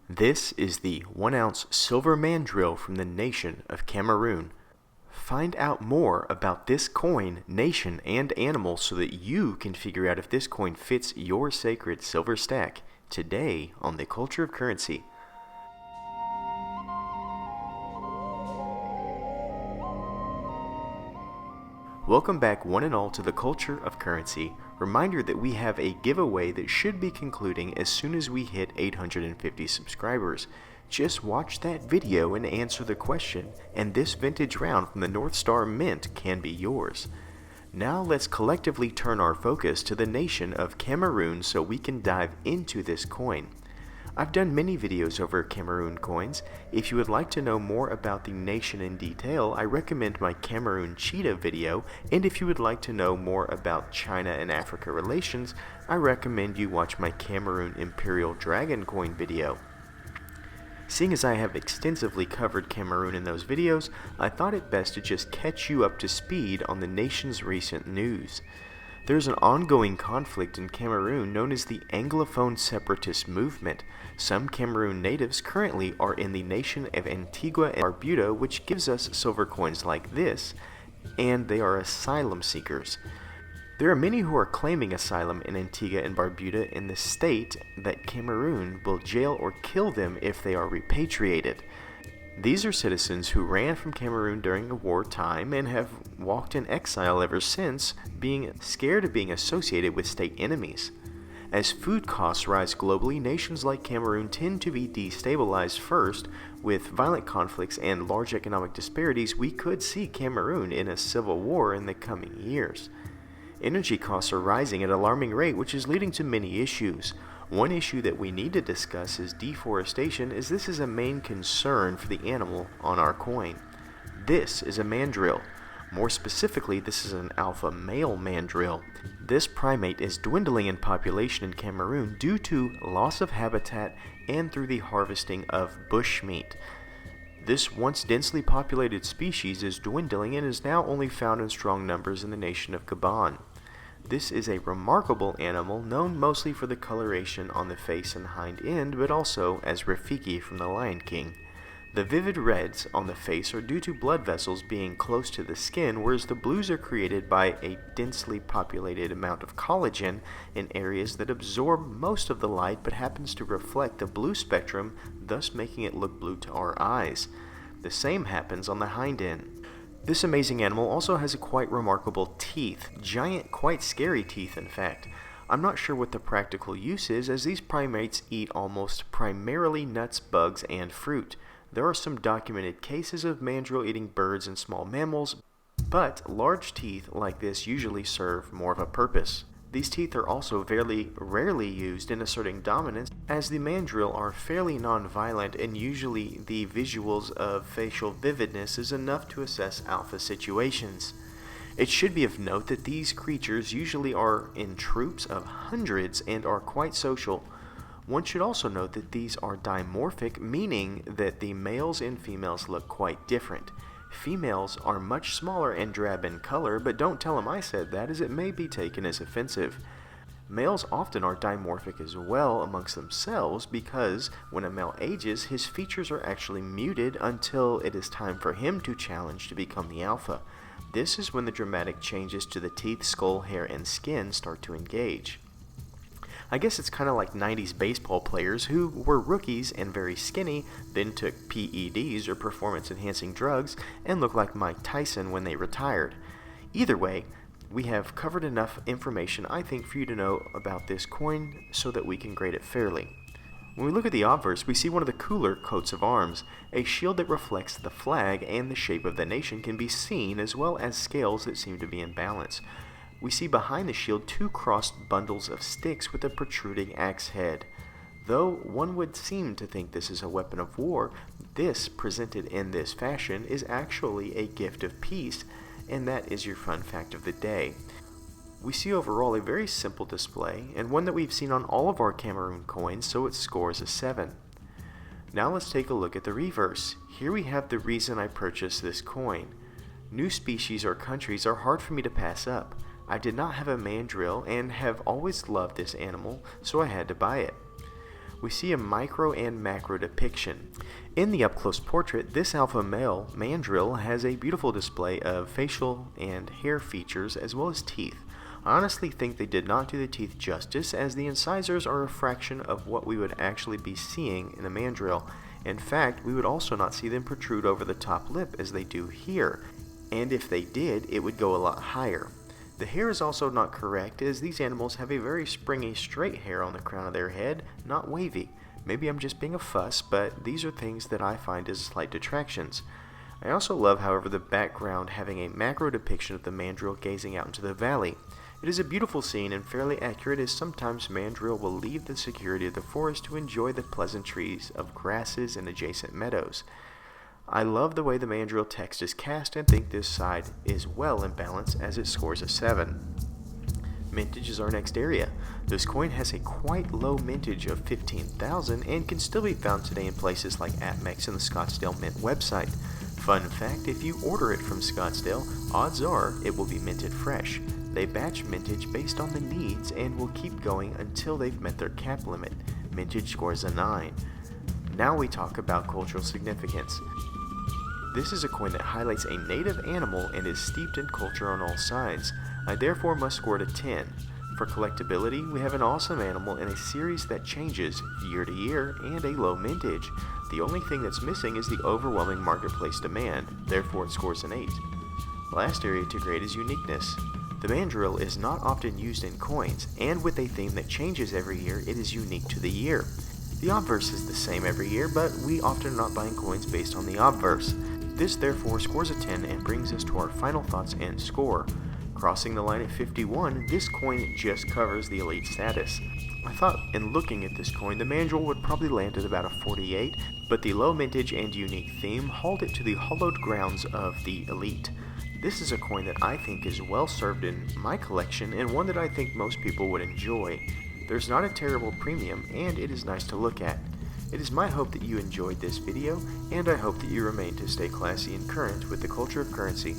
This is the 1-ounce silver mandrill from the nation of Cameroon. Find out more about this coin, nation, and animal so that you can figure out if this coin fits your sacred silver stack today on the Culture of Currency. Welcome back one and all to the Culture of Currency. Reminder that we have a giveaway that should be concluding as soon as we hit 850 subscribers. Just watch that video and answer the question, and this vintage round from the North Star Mint can be yours. Now let's collectively turn our focus to the nation of Cameroon so we can dive into this coin. I've done many videos over Cameroon coins. If you would like to know more about the nation in detail, I recommend my Cameroon cheetah video, and if you would like to know more about China and Africa relations, I recommend you watch my Cameroon Imperial Dragon coin video. Seeing as I have extensively covered Cameroon in those videos, I thought it best to just catch you up to speed on the nation's recent news. There's an ongoing conflict in Cameroon known as the Anglophone separatist movement. Some Cameroon natives currently are in the nation of Antigua and Barbuda, which gives us silver coins like this, and they are asylum seekers. There are many who are claiming asylum in Antigua and Barbuda in the state that Cameroon will jail or kill them if they are repatriated. These are citizens who ran from Cameroon during the wartime and have walked in exile ever since, being scared of being associated with state enemies. As food costs rise globally, nations like Cameroon tend to be destabilized first. With violent conflicts and large economic disparities, we could see Cameroon in a civil war in the coming years. Energy costs are rising at an alarming rate, which is leading to many issues. One issue that we need to discuss is deforestation, as this is a main concern for the animal on our coin. This is a mandrill. More specifically, this is an alpha male mandrill. This primate is dwindling in population in Cameroon due to loss of habitat and through the harvesting of bushmeat. This once densely populated species is dwindling and is now only found in strong numbers in the nation of Gabon. This is a remarkable animal known mostly for the coloration on the face and hind end, but also as Rafiki from The Lion King. The vivid reds on the face are due to blood vessels being close to the skin, whereas the blues are created by a densely populated amount of collagen in areas that absorb most of the light but happens to reflect the blue spectrum, thus making it look blue to our eyes. The same happens on the hind end. This amazing animal also has a quite remarkable teeth, giant, quite scary teeth in fact. I'm not sure what the practical use is, as these primates eat almost primarily nuts, bugs, and fruit. There are some documented cases of mandrill eating birds and small mammals, but large teeth like this usually serve more of a purpose. These teeth are also very rarely used in asserting dominance, as the mandrill are fairly non-violent and usually the visuals of facial vividness is enough to assess alpha situations. It should be of note that these creatures usually are in troops of hundreds and are quite social. One should also note that these are dimorphic, meaning that the males and females look quite different. Females are much smaller and drab in color, but don't tell them I said that, as it may be taken as offensive. Males often are dimorphic as well amongst themselves because when a male ages, his features are actually muted until it is time for him to challenge to become the alpha. This is when the dramatic changes to the teeth, skull, hair, and skin start to engage. I guess it's kind of like 90s baseball players who were rookies and very skinny, then took PEDs or performance-enhancing drugs and looked like Mike Tyson when they retired. Either way, we have covered enough information I think for you to know about this coin so that we can grade it fairly. When we look at the obverse, we see one of the cooler coats of arms. A shield that reflects the flag and the shape of the nation can be seen, as well as scales that seem to be in balance. We see behind the shield two crossed bundles of sticks with a protruding axe head. Though one would seem to think this is a weapon of war, this, presented in this fashion, is actually a gift of peace, and that is your fun fact of the day. We see overall a very simple display, and one that we've seen on all of our Cameroon coins, so it scores a 7. Now let's take a look at the reverse. Here we have the reason I purchased this coin. New species or countries are hard for me to pass up. I did not have a mandrill and have always loved this animal, so I had to buy it. we see a micro and macro depiction. In the up-close portrait, this alpha male mandrill has a beautiful display of facial and hair features as well as teeth. I honestly think they did not do the teeth justice, as the incisors are a fraction of what we would actually be seeing in a mandrill. In fact, we would also not see them protrude over the top lip as they do here, and if they did, it would go a lot higher. The hair is also not correct, as these animals have a very springy straight hair on the crown of their head, not wavy. Maybe I'm just being a fuss, but these are things that I find as slight detractions. I also love, however, the background having a macro depiction of the mandrill gazing out into the valley. It is a beautiful scene and fairly accurate, as sometimes mandrill will leave the security of the forest to enjoy the pleasantries of grasses and adjacent meadows. I love the way the mandrill text is cast and think this side is well in balance, as it scores a 7. Mintage is our next area. This coin has a quite low mintage of 15,000 and can still be found today in places like apmex and the Scottsdale Mint website. Fun fact, if you order it from Scottsdale, odds are it will be minted fresh. They batch mintage based on the needs and will keep going until they've met their cap limit. Mintage scores a 9. Now we talk about cultural significance. This is a coin that highlights a native animal and is steeped in culture on all sides. I therefore must score it a 10. For collectability, we have an awesome animal in a series that changes year to year and a low mintage. The only thing that's missing is the overwhelming marketplace demand, therefore it scores an 8. Last area to grade is uniqueness. The mandrill is not often used in coins, and with a theme that changes every year, it is unique to the year. The obverse is the same every year, but we often are not buying coins based on the obverse. This therefore scores a 10 and brings us to our final thoughts and score. Crossing the line at 51, this coin just covers the elite status. I thought in looking at this coin, the mandrill would probably land at about a 48, but the low mintage and unique theme hauled it to the hollowed grounds of the elite. This is a coin that I think is well served in my collection and one that I think most people would enjoy. There's not a terrible premium, and it is nice to look at. It is my hope that you enjoyed this video, and I hope that you remain to stay classy and current with the culture of currency.